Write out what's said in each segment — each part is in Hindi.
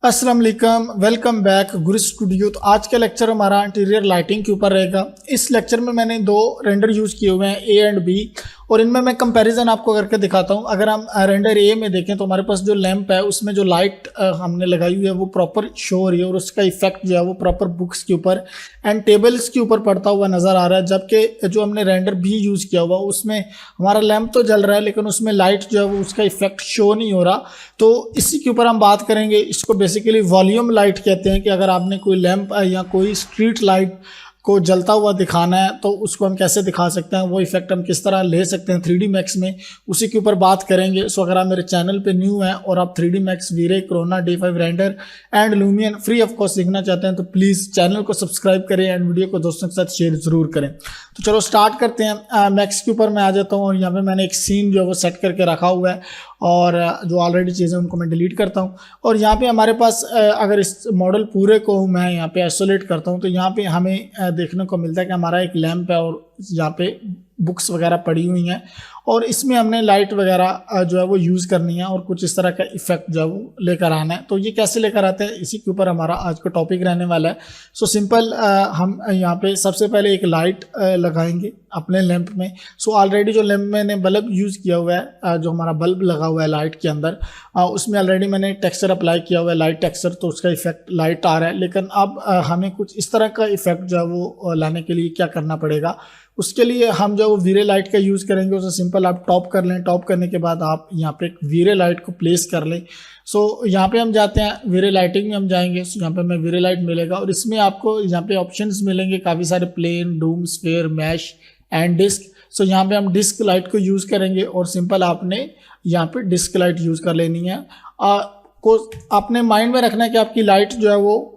अस्सलाम वालेकुम, वेलकम बैक गुरु स्टूडियो। तो आज का लेक्चर हमारा इंटीरियर लाइटिंग के ऊपर रहेगा। इस लेक्चर में मैंने दो रेंडर यूज़ किए हुए हैं, ए एंड बी, और इनमें मैं कंपैरिजन आपको करके दिखाता हूं। अगर हम रेंडर ए में देखें तो हमारे पास जो लैंप है उसमें जो लाइट हमने लगाई हुई है वो प्रॉपर शो हो रही है और उसका इफेक्ट जो है वो प्रॉपर बुक्स के ऊपर एंड टेबल्स के ऊपर पड़ता हुआ नज़र आ रहा है। जबकि जो हमने रेंडर बी यूज़ किया हुआ उसमें हमारा लैंप तो जल रहा है लेकिन उसमें लाइट जो है वो उसका इफेक्ट शो नहीं हो रहा। तो इसी के ऊपर हम बात करेंगे। इसको बेसिकली वॉल्यूम लाइट कहते हैं कि अगर आपने कोई लैंप या कोई स्ट्रीट लाइट को जलता हुआ दिखाना है तो उसको हम कैसे दिखा सकते हैं, वो इफेक्ट हम किस तरह ले सकते हैं 3D मैक्स में, उसी के ऊपर बात करेंगे। सो अगर आप मेरे चैनल पे न्यू हैं और आप 3D Max, VRay, Corona, D5 render and Lumion free of cost सीखना चाहते हैं तो प्लीज़ चैनल को सब्सक्राइब करें एंड वीडियो को दोस्तों के साथ शेयर ज़रूर करें। तो चलो स्टार्ट करते हैं। मैक्स के ऊपर मैं आ जाता हूँ और यहाँ पर मैंने एक सीन जो है वो सेट करके रखा हुआ है और जो ऑलरेडी चीज़ें उनको मैं डिलीट करता हूँ। और यहाँ पे हमारे पास अगर इस मॉडल पूरे को मैं यहाँ पे आइसोलेट करता हूँ तो यहाँ पे हमें देखने को मिलता है कि हमारा एक लैंप है और यहाँ पे बुक्स वगैरह पड़ी हुई हैं और इसमें हमने लाइट वगैरह जो है वो यूज़ करनी है और कुछ इस तरह का इफेक्ट जो है वो लेकर आना है। तो ये कैसे लेकर आते हैं, इसी के ऊपर हमारा आज का टॉपिक रहने वाला है। सो सिंपल हम यहाँ पे सबसे पहले एक लाइट लगाएंगे अपने लैंप में। सो ऑलरेडी जो लैंप मैंने बल्ब यूज़ किया हुआ है, जो हमारा बल्ब लगा हुआ है लाइट के अंदर, उसमें ऑलरेडी मैंने टेक्सचर अप्लाई किया हुआ है, लाइट टेक्सचर, तो उसका इफेक्ट लाइट आ रहा है। लेकिन अब हमें कुछ इस तरह का इफेक्ट जो है वो लाने के लिए क्या करना पड़ेगा, उसके लिए हम जो वीरे लाइट का यूज़ करेंगे। उसे सिंपल आप टॉप कर लें। टॉप करने के बाद आप यहाँ पे एक वीरे लाइट को प्लेस कर लें। सो यहाँ पे हम जाते हैं, वीरे लाइटिंग में हम जाएंगे। सो यहाँ पे हमें वीरे लाइट मिलेगा और इसमें आपको यहाँ पे ऑप्शंस मिलेंगे काफ़ी सारे, plane, dome, sphere, mesh and disc. So यहाँ पे हम डिस्क लाइट को यूज़ करेंगे और सिंपल आपने यहाँ पे डिस्क लाइट यूज़ कर लेनी है। को आपने माइंड में रखना है कि आपकी लाइट जो है वो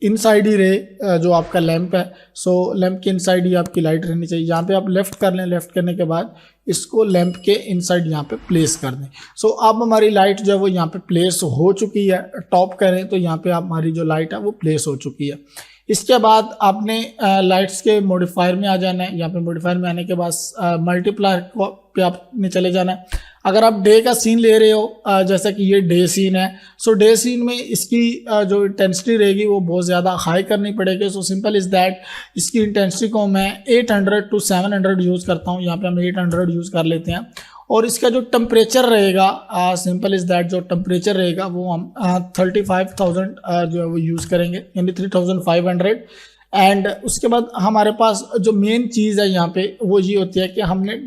इनसाइड ही रहे, जो आपका लैंप है। सो लैंप के इनसाइड ही आपकी लाइट रहनी चाहिए। यहाँ पे आप लेफ़्ट कर लें। लेफ़्ट करने के बाद इसको लैंप के इनसाइड यहाँ पे प्लेस कर दें। सो अब हमारी लाइट जो है वो यहाँ पे प्लेस हो चुकी है। टॉप करें तो यहाँ पे आप हमारी जो लाइट है वो प्लेस हो चुकी है। इसके बाद आपने लाइट्स के मॉडिफायर में आ जाना है। यहाँ पे मॉडिफायर में आने के बाद मल्टीप्लायर पे आपने चले जाना है। अगर आप डे का सीन ले रहे हो, जैसा कि ये डे सीन है, सो डे सीन में इसकी जो इंटेंसिटी रहेगी वो बहुत ज़्यादा हाई करनी पड़ेगी। सो सिंपल इज़ दैट इसकी इंटेंसिटी को मैं 800 to 700 यूज़ करता हूँ। यहाँ पे हम 800 यूज़ कर लेते हैं। और इसका जो टेम्परेचर रहेगा, सिंपल इज़ दैट जो टेम्परेचर रहेगा वो हम 35,000 जो है वो यूज़ करेंगे, यानी 3500। एंड उसके बाद हमारे पास जो मेन चीज़ है यहाँ पे वो ये होती है कि हमने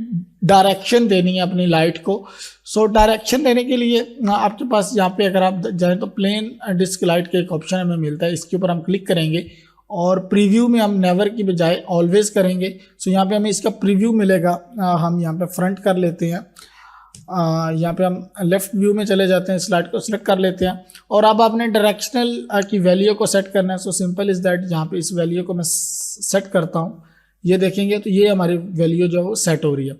डायरेक्शन देनी है अपनी लाइट को। सो डायरेक्शन देने के लिए आपके पास यहाँ पे अगर आप जाएँ तो प्लेन डिस्क लाइट का एक ऑप्शन हमें मिलता है। इसके ऊपर हम क्लिक करेंगे और प्रीव्यू में हम नेवर की बजाय ऑलवेज करेंगे। सो यहाँ पे हमें इसका प्रीव्यू मिलेगा। हम यहाँ पे फ्रंट कर लेते हैं। यहाँ पे हम लेफ़्ट व्यू में चले जाते हैं, स्लाइड को सिलेक्ट कर लेते हैं और अब आपने डायरेक्शनल की वैल्यू को सेट करना है। सो सिंपल इज़ दैट यहाँ पे इस वैल्यू को मैं सेट करता हूँ। ये देखेंगे तो ये हमारी वैल्यू जो है वो सेट हो रही है।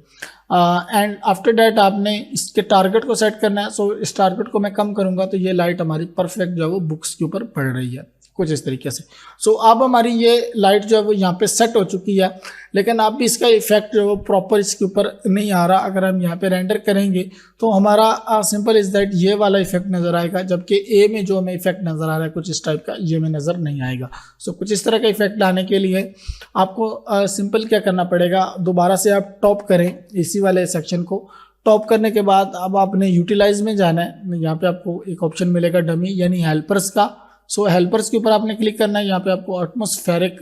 एंड आफ्टर डैट आपने इसके टारगेट को सेट करना है। सो इस टारगेट को मैं कम करूँगा तो ये लाइट हमारी परफेक्ट जो है वो बुक्स के ऊपर पड़ रही है, कुछ इस तरीके से। सो अब हमारी ये लाइट जो है वो यहाँ पे सेट हो चुकी है, लेकिन अब भी इसका इफेक्ट जो है वो प्रॉपर इसके ऊपर नहीं आ रहा। अगर हम यहाँ पे रेंडर करेंगे तो हमारा सिंपल इज़ दैट ये वाला इफेक्ट नज़र आएगा, जबकि ए में जो हमें इफेक्ट नज़र आ रहा है कुछ इस टाइप का, ये में नज़र नहीं आएगा। सो कुछ इस तरह का इफेक्ट लाने के लिए आपको सिंपल क्या करना पड़ेगा, दोबारा से आप टॉप करें इसी वाले सेक्शन को। टॉप करने के बाद अब आपने यूटिलाइज में जाना है। यहाँ पे आपको एक ऑप्शन मिलेगा डमी यानी हेल्पर्स का। सो हेल्पर्स के ऊपर आपने क्लिक करना है। यहाँ पे आपको एटमॉस्फेरिक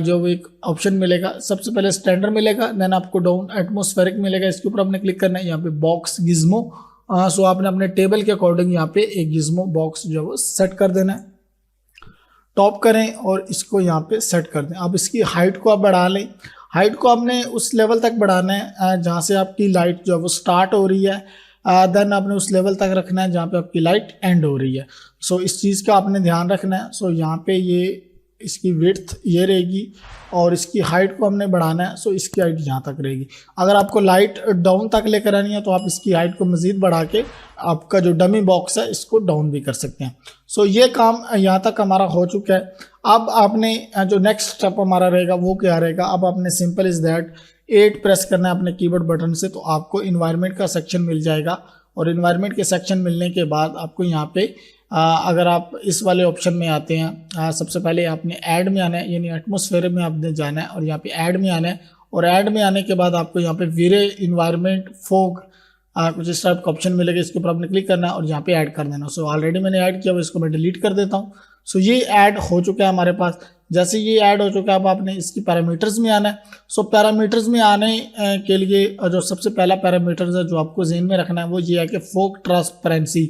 जो एक ऑप्शन मिलेगा, सबसे पहले स्टैंडर्ड मिलेगा, देन आपको डाउन एटमॉस्फेरिक मिलेगा। इसके ऊपर आपने क्लिक करना है। यहाँ पे बॉक्स गिज्मो, सो आपने अपने टेबल के अकॉर्डिंग यहाँ पे एक गिज्मो बॉक्स जो है वो सेट कर देना है। टॉप करें और इसको यहाँ पे सेट कर दें। अब इसकी हाइट को आप बढ़ा लें। हाइट को आपने उस लेवल तक बढ़ाना है जहाँ से आपकी लाइट जो है वो स्टार्ट हो रही है। देन आपने उस लेवल तक रखना है जहाँ पे आपकी लाइट एंड हो रही है। सो इस चीज़ का आपने ध्यान रखना है। सो यहाँ पे ये इसकी विड्थ ये रहेगी और इसकी हाइट को हमने बढ़ाना है। सो इसकी हाइट यहाँ तक रहेगी। अगर आपको लाइट डाउन तक लेकर आनी है तो आप इसकी हाइट को मज़ीद बढ़ा के आपका जो डमी बॉक्स है इसको डाउन भी कर सकते हैं। सो ये काम यहाँ तक हमारा हो चुका है। अब आपने जो नेक्स्ट स्टेप हमारा रहेगा वो क्या रहेगा, अब आपने सिंपल इज़ दैट 8 प्रेस करना है अपने कीबोर्ड बटन से, तो आपको इन्वायरमेंट का सेक्शन मिल जाएगा और इन्वायरमेंट के सेक्शन मिलने के बाद आपको यहाँ पे अगर आप इस वाले ऑप्शन में आते हैं, सबसे पहले आपने ऐड में आना है, यानी एटमॉस्फेयर में आपने जाना है और यहाँ पे ऐड में आना है। और ऐड में आने के बाद आपको यहाँ पे वीरे इन्वायरमेंट फोग कुछ इस टाइप का ऑप्शन मिलेगा, इसके ऊपर आपने क्लिक करना है और यहाँ पे ऐड कर देना। सो ऑलरेडी मैंने ऐड किया हुआ, इसको मैं डिलीट कर देता हूँ। सो ये ऐड हो चुका है हमारे पास। जैसे ये ऐड हो चुका है, अब आपने इसकी पैरामीटर्स में आना है। सो पैरामीटर्स में आने के लिए जो सबसे पहला पैरामीटर्स है जो आपको ज़हन में रखना है वो ये है कि फोग ट्रांसपेरेंसी।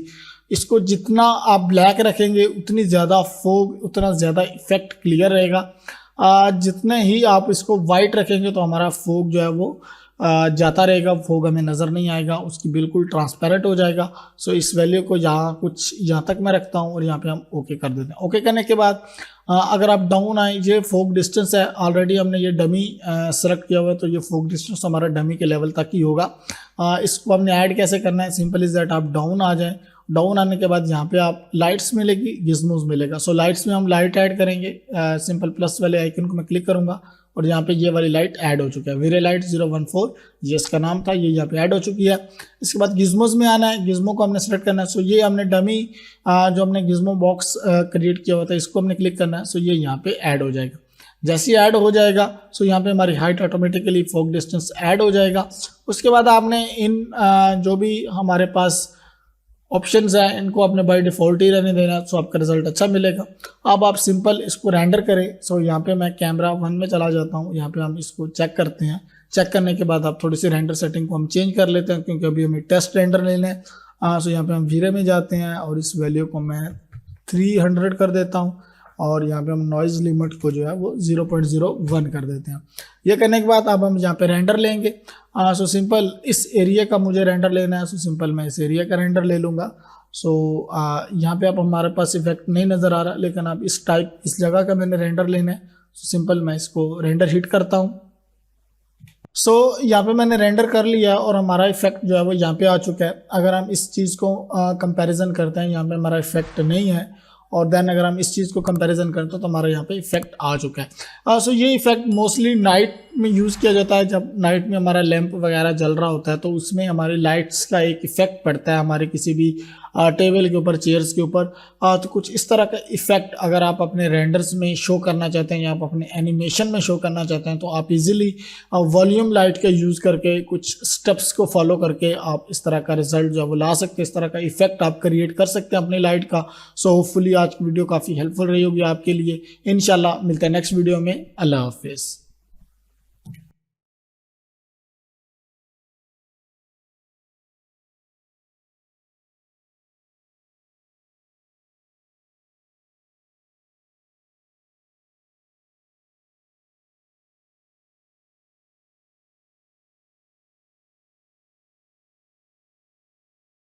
इसको जितना आप ब्लैक रखेंगे उतनी ज़्यादा फोग, उतना ज़्यादा इफेक्ट क्लियर रहेगा। जितने ही आप इसको वाइट रखेंगे तो हमारा फोग जो है वो जाता रहेगा, फोग हमें नज़र नहीं आएगा, उसकी बिल्कुल ट्रांसपेरेंट हो जाएगा। सो इस वैल्यू को यहाँ तक मैं रखता हूँ और यहाँ पे हम ओके कर देते हैं। ओके करने के बाद अगर आप डाउन आए, ये फोग डिस्टेंस है, ऑलरेडी हमने ये डमी सेलेक्ट किया हुआ है, तो ये फोग डिस्टेंस हमारा डमी के लेवल तक ही होगा। इसको हमने ऐड कैसे करना है, सिंपल इज दैट आप डाउन आ जाएँ। डाउन आने के बाद यहाँ पे आप लाइट्स मिलेगी, गिज़मोज मिलेगा। सो लाइट्स में हम लाइट ऐड करेंगे, सिंपल प्लस वाले आइकन को मैं क्लिक करूँगा और यहाँ पे ये वाली लाइट ऐड हो चुकी है, वीरे लाइट 014 ये इसका नाम था, ये यहाँ पे ऐड हो चुकी है। इसके बाद गिज़मोज में आना है, गिज़मो को हमने सेलेक्ट करना है। सो ये हमने डमी जो हमने गिज़मो बॉक्स क्रिएट किया हुआ था, इसको हमने क्लिक करना है। सो ये यहाँ पे ऐड हो जाएगा। जैसे ही ऐड हो जाएगा सो यहाँ पे हमारी height automatically fog distance add हो जाएगा। उसके बाद आपने इन जो भी हमारे पास ऑप्शंस हैं इनको आपने बाय डिफ़ॉल्ट ही रहने देना, सो आपका रिजल्ट अच्छा मिलेगा। अब आप सिंपल इसको रेंडर करें। सो यहाँ पे मैं कैमरा 1 में चला जाता हूँ, यहाँ पे हम इसको चेक करते हैं। चेक करने के बाद आप थोड़ी सी रेंडर सेटिंग को हम चेंज कर लेते हैं क्योंकि अभी हमें टेस्ट रेंडर लेना है। सो यहाँ पे हम वीरे में जाते हैं और इस वैल्यू को मैं 300 कर देता हूँ और यहाँ पे हम नॉइज़ लिमिट को जो है वो 0.01 कर देते हैं। ये करने के बाद अब हम यहाँ पे रेंडर लेंगे। सो सिंपल इस एरिया का मुझे रेंडर लेना है, सो सिंपल मैं इस एरिया का रेंडर ले लूँगा। सो यहाँ पे अब हमारे पास इफेक्ट नहीं नज़र आ रहा, लेकिन अब इस जगह का मैंने रेंडर लेना है। सो सिंपल मैं इसको रेंडर हिट करता हूँ। सो यहाँ पे मैंने रेंडर कर लिया और हमारा इफेक्ट जो है वो यहाँ पे आ चुका है। अगर हम इस चीज़ को कंपैरिजन करते हैं, यहाँ पे हमारा इफेक्ट नहीं है, और देन अगर हम इस चीज़ को कंपैरिजन करते हैं तो हमारे यहाँ पे इफेक्ट आ चुका है। सो ये इफेक्ट मोस्टली नाइट में यूज़ किया जाता है। जब नाइट में हमारा लैंप वगैरह जल रहा होता है तो उसमें हमारी लाइट्स का एक इफेक्ट पड़ता है हमारे किसी भी टेबल के ऊपर, चेयर्स के ऊपर। तो कुछ इस तरह का इफेक्ट अगर आप अपने रेंडर्स में शो करना चाहते हैं या आप अपने एनिमेशन में शो करना चाहते हैं तो आप इजीली वॉल्यूम लाइट का यूज़ करके कुछ स्टेप्स को फॉलो करके आप इस तरह का रिजल्ट जो है वो ला सकते हैं। इस तरह का इफेक्ट आप क्रिएट कर सकते हैं अपनी लाइट का। सो होपफुली आज की वीडियो काफ़ी हेल्पफुल रही होगी आपके लिए। इंशाल्लाह मिलते हैं नेक्स्ट वीडियो में। अल्लाह हाफिज़।